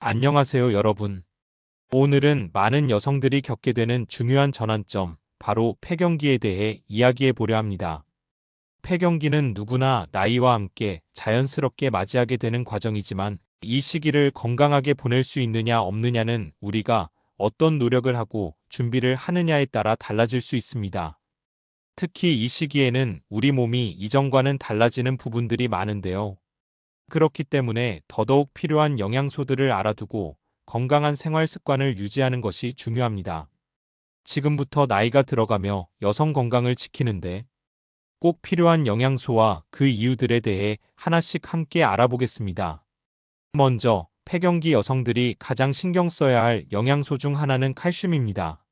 안녕하세요, 여러분. 오늘은 많은 여성들이 겪게 되는 중요한 전환점, 바로 폐경기에 대해 이야기해 보려 합니다. 폐경기는 누구나 나이와 함께 자연스럽게 맞이하게 되는 과정이지만 이 시기를 건강하게 보낼 수 있느냐 없느냐는 우리가 어떤 노력을 하고 준비를 하느냐에 따라 달라질 수 있습니다. 특히 이 시기에는 우리 몸이 이전과는 달라지는 부분들이 많은데요. 그렇기 때문에 더더욱 필요한 영양소들을 알아두고 건강한 생활 습관을 유지하는 것이 중요합니다. 지금부터 나이가 들어가며 여성 건강을 지키는데 꼭 필요한 영양소와 그 이유들에 대해 하나씩 함께 알아보겠습니다. 먼저, 폐경기 여성들이 가장 신경 써야 할 영양소 중 하나는 칼슘입니다.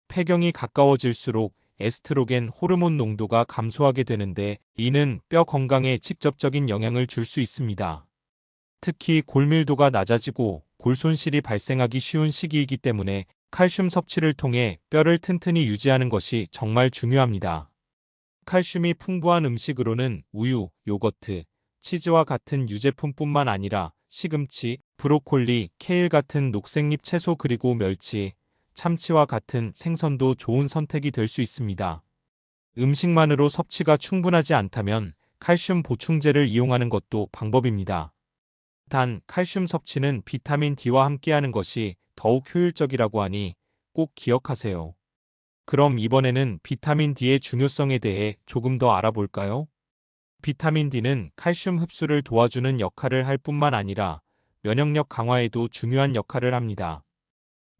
폐경이 가까워질수록 에스트로겐 호르몬 농도가 감소하게 되는데 이는 뼈 건강에 직접적인 영향을 줄 수 있습니다. 특히 골밀도가 낮아지고 골 손실이 발생하기 쉬운 시기이기 때문에 칼슘 섭취를 통해 뼈를 튼튼히 유지하는 것이 정말 중요합니다. 칼슘이 풍부한 음식으로는 우유, 요거트, 치즈와 같은 유제품뿐만 아니라 시금치, 브로콜리, 케일 같은 녹색잎 채소 그리고 멸치, 참치와 같은 생선도 좋은 선택이 될 수 있습니다. 음식만으로 섭취가 충분하지 않다면 칼슘 보충제를 이용하는 것도 방법입니다. 단, 칼슘 섭취는 비타민 D와 함께하는 것이 더욱 효율적이라고 하니 꼭 기억하세요. 그럼 이번에는 비타민 D의 중요성에 대해 조금 더 알아볼까요? 비타민 D는 칼슘 흡수를 도와주는 역할을 할 뿐만 아니라 면역력 강화에도 중요한 역할을 합니다.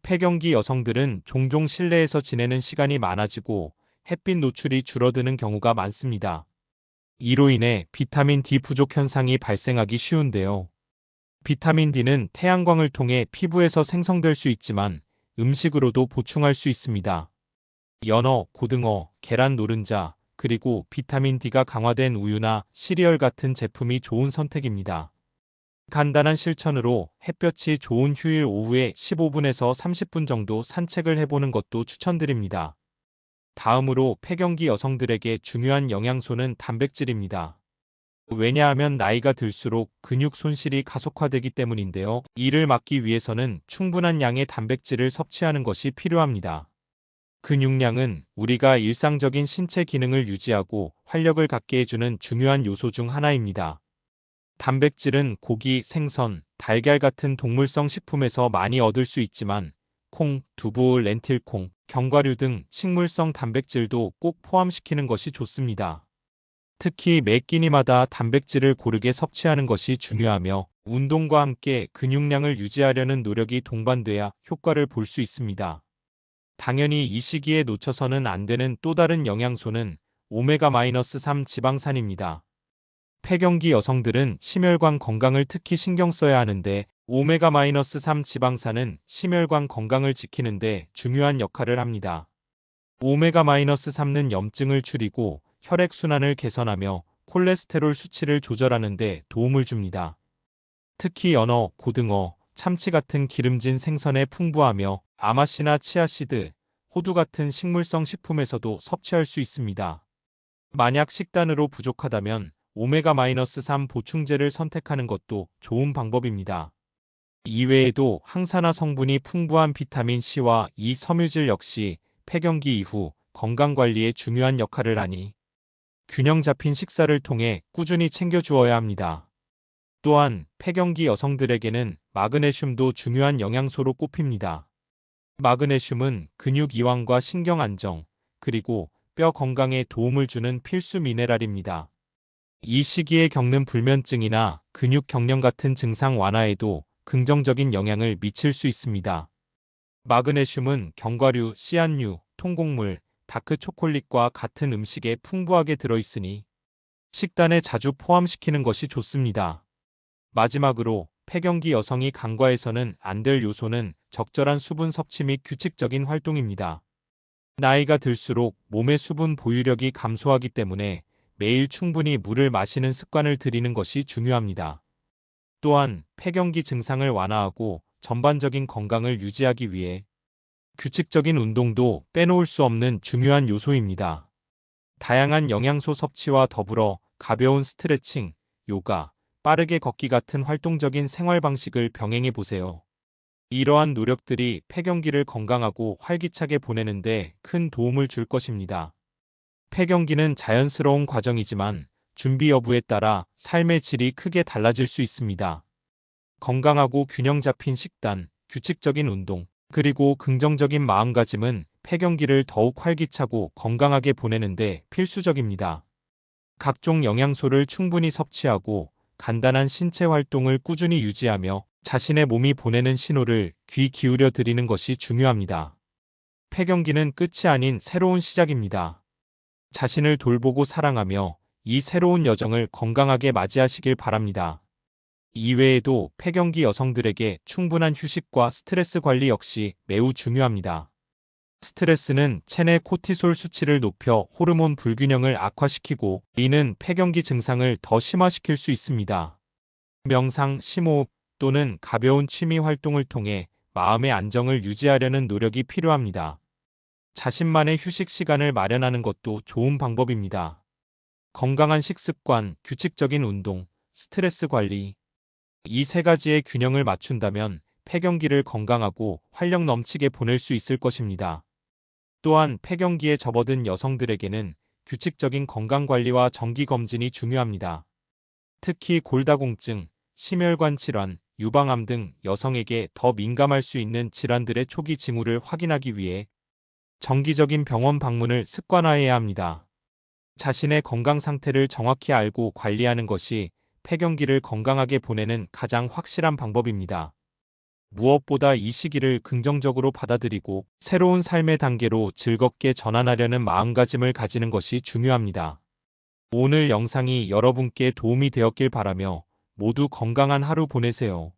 폐경기 여성들은 종종 실내에서 지내는 시간이 많아지고 햇빛 노출이 줄어드는 경우가 많습니다. 이로 인해 비타민 D 부족 현상이 발생하기 쉬운데요. 비타민 D는 태양광을 통해 피부에서 생성될 수 있지만 음식으로도 보충할 수 있습니다. 연어, 고등어, 계란 노른자, 그리고 비타민 D가 강화된 우유나 시리얼 같은 제품이 좋은 선택입니다. 간단한 실천으로 햇볕이 좋은 휴일 오후에 15분에서 30분 정도 산책을 해보는 것도 추천드립니다. 다음으로 폐경기 여성들에게 중요한 영양소는 단백질입니다. 왜냐하면 나이가 들수록 근육 손실이 가속화되기 때문인데요. 이를 막기 위해서는 충분한 양의 단백질을 섭취하는 것이 필요합니다. 근육량은 우리가 일상적인 신체 기능을 유지하고 활력을 갖게 해주는 중요한 요소 중 하나입니다. 단백질은 고기, 생선, 달걀 같은 동물성 식품에서 많이 얻을 수 있지만 콩, 두부, 렌틸콩, 견과류 등 식물성 단백질도 꼭 포함시키는 것이 좋습니다. 특히 매 끼니마다 단백질을 고르게 섭취하는 것이 중요하며 운동과 함께 근육량을 유지하려는 노력이 동반돼야 효과를 볼 수 있습니다. 당연히 이 시기에 놓쳐서는 안 되는 또 다른 영양소는 오메가-3 지방산입니다. 폐경기 여성들은 심혈관 건강을 특히 신경 써야 하는데 오메가-3 지방산은 심혈관 건강을 지키는데 중요한 역할을 합니다. 오메가-3는 염증을 줄이고 혈액순환을 개선하며 콜레스테롤 수치를 조절하는 데 도움을 줍니다. 특히 연어, 고등어, 참치 같은 기름진 생선에 풍부하며 아마씨나 치아씨드, 호두 같은 식물성 식품에서도 섭취할 수 있습니다. 만약 식단으로 부족하다면 오메가-3 보충제를 선택하는 것도 좋은 방법입니다. 이외에도 항산화 성분이 풍부한 비타민 C와 E 섬유질 역시 폐경기 이후 건강관리에 중요한 역할을 하니 균형 잡힌 식사를 통해 꾸준히 챙겨주어야 합니다. 또한 폐경기 여성들에게는 마그네슘도 중요한 영양소로 꼽힙니다. 마그네슘은 근육 이완과 신경 안정, 그리고 뼈 건강에 도움을 주는 필수 미네랄입니다. 이 시기에 겪는 불면증이나 근육 경련 같은 증상 완화에도 긍정적인 영향을 미칠 수 있습니다. 마그네슘은 견과류, 씨앗류, 통곡물, 다크 초콜릿과 같은 음식에 풍부하게 들어있으니 식단에 자주 포함시키는 것이 좋습니다. 마지막으로 폐경기 여성이 간과해서는 안 될 요소는 적절한 수분 섭취 및 규칙적인 활동입니다. 나이가 들수록 몸의 수분 보유력이 감소하기 때문에 매일 충분히 물을 마시는 습관을 들이는 것이 중요합니다. 또한 폐경기 증상을 완화하고 전반적인 건강을 유지하기 위해 규칙적인 운동도 빼놓을 수 없는 중요한 요소입니다. 다양한 영양소 섭취와 더불어 가벼운 스트레칭, 요가, 빠르게 걷기 같은 활동적인 생활 방식을 병행해 보세요. 이러한 노력들이 폐경기를 건강하고 활기차게 보내는데 큰 도움을 줄 것입니다. 폐경기는 자연스러운 과정이지만 준비 여부에 따라 삶의 질이 크게 달라질 수 있습니다. 건강하고 균형 잡힌 식단, 규칙적인 운동, 그리고 긍정적인 마음가짐은 폐경기를 더욱 활기차고 건강하게 보내는데 필수적입니다. 각종 영양소를 충분히 섭취하고 간단한 신체 활동을 꾸준히 유지하며 자신의 몸이 보내는 신호를 귀 기울여 드리는 것이 중요합니다. 폐경기는 끝이 아닌 새로운 시작입니다. 자신을 돌보고 사랑하며 이 새로운 여정을 건강하게 맞이하시길 바랍니다. 이외에도 폐경기 여성들에게 충분한 휴식과 스트레스 관리 역시 매우 중요합니다. 스트레스는 체내 코티솔 수치를 높여 호르몬 불균형을 악화시키고 이는 폐경기 증상을 더 심화시킬 수 있습니다. 명상, 심호흡 또는 가벼운 취미 활동을 통해 마음의 안정을 유지하려는 노력이 필요합니다. 자신만의 휴식 시간을 마련하는 것도 좋은 방법입니다. 건강한 식습관, 규칙적인 운동, 스트레스 관리, 이 세 가지의 균형을 맞춘다면 폐경기를 건강하고 활력 넘치게 보낼 수 있을 것입니다. 또한 폐경기에 접어든 여성들에게는 규칙적인 건강관리와 정기검진이 중요합니다. 특히 골다공증, 심혈관 질환, 유방암 등 여성에게 더 민감할 수 있는 질환들의 초기 징후를 확인하기 위해 정기적인 병원 방문을 습관화해야 합니다. 자신의 건강 상태를 정확히 알고 관리하는 것이 폐경기를 건강하게 보내는 가장 확실한 방법입니다. 무엇보다 이 시기를 긍정적으로 받아들이고 새로운 삶의 단계로 즐겁게 전환하려는 마음가짐을 가지는 것이 중요합니다. 오늘 영상이 여러분께 도움이 되었길 바라며 모두 건강한 하루 보내세요.